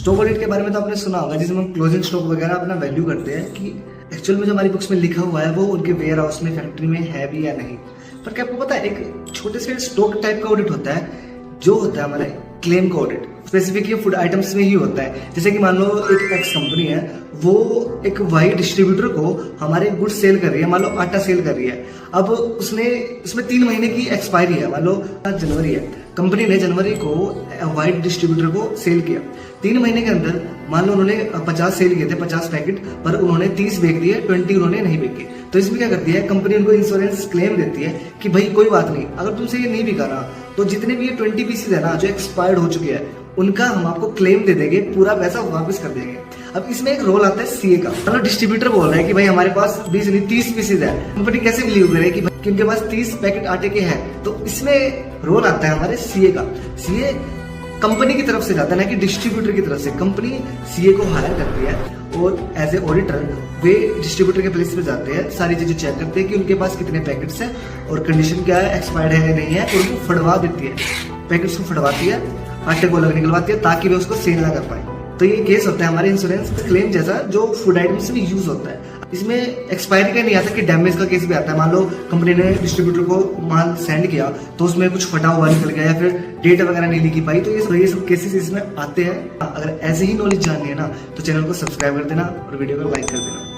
Stock audit के बारे में तो आपने सुना होगा, जिसमें हम क्लोजिंग स्टॉक वगैरह अपना वैल्यू करते हैं कि एक्चुअल में जो हमारी बुक्स में लिखा हुआ है वो उनके वेयर हाउस में, फैक्ट्री में है भी या नहीं। पर क्या आपको पता है, एक छोटे से स्टॉक टाइप का ऑडिट होता है जो होता है हमारा क्लेम का ऑडिट। स्पेसिफिक ये फूड आइटम्स में ही होता है। जैसे कि मान लो एक एक्स कंपनी है, वो एक वाई डिस्ट्रीब्यूटर को हमारे गुड्स सेल कर रही है, मान लो आटा सेल कर रही है। अब उसने इसमें 3 महीने की एक्सपायरी है, मान लो जनवरी है, कंपनी ने जनवरी को वाइट डिस्ट्रीब्यूटर को सेल किया। 3 महीने के अंदर मान लो उन्होंने 50 सेल किए थे, 50 पैकेट, पर उन्होंने 30 बेच दिए, 20 उन्होंने नहीं बेचे। तो इसमें क्या करती है कंपनी, उनको इंश्योरेंस क्लेम देती है कि भाई कोई बात नहीं, अगर तुमसे ये नहीं बिका रहा तो जितने भी ये 20 पीसेज है ना जो एक्सपायर्ड हो चुके हैं, उनका हम आपको क्लेम दे देंगे, पूरा पैसा वापस कर देंगे। अब इसमें एक रोल आता है सीए का। मतलब डिस्ट्रीब्यूटर बोल रहा है कि भाई हमारे पास 20 नहीं 30 पीसेज है, कंपनी कैसे बिलीव करे कि उनके पास 30 पैकेट आटे के हैं। तो इसमें रोल आता है हमारे सीए का। सीए कंपनी की तरफ से जाता है, ना कि डिस्ट्रीब्यूटर की तरफ से। कंपनी सीए को हायर करती है और एज ए ऑडिटर वे डिस्ट्रीब्यूटर के प्लेस पे जाते हैं, सारी चीजें चेक करते हैं कि उनके पास कितने पैकेट्स हैं और कंडीशन क्या है, एक्सपायर्ड है या नहीं है, और उनको फड़वा देती है, पैकेट्स को फड़वाती है, आटे को अलग निकलवाती है ताकि वे उसको सेल ना कर पाए। तो ये केस होता है हमारे इंश्योरेंस क्लेम जैसा, जो फूड आइटम्स में यूज होता है। इसमें एक्सपायरी का नहीं आता कि डैमेज का केस भी आता है। मान लो कंपनी ने डिस्ट्रीब्यूटर को माल सेंड किया तो उसमें कुछ फटा हुआ निकल गया या फिर डेट वगैरह नहीं लिखी पाई, तो ये सब केसेस इसमें आते हैं। अगर ऐसे ही नॉलेज जाननी है ना तो चैनल को सब्सक्राइब कर देना और वीडियो को लाइक कर देना।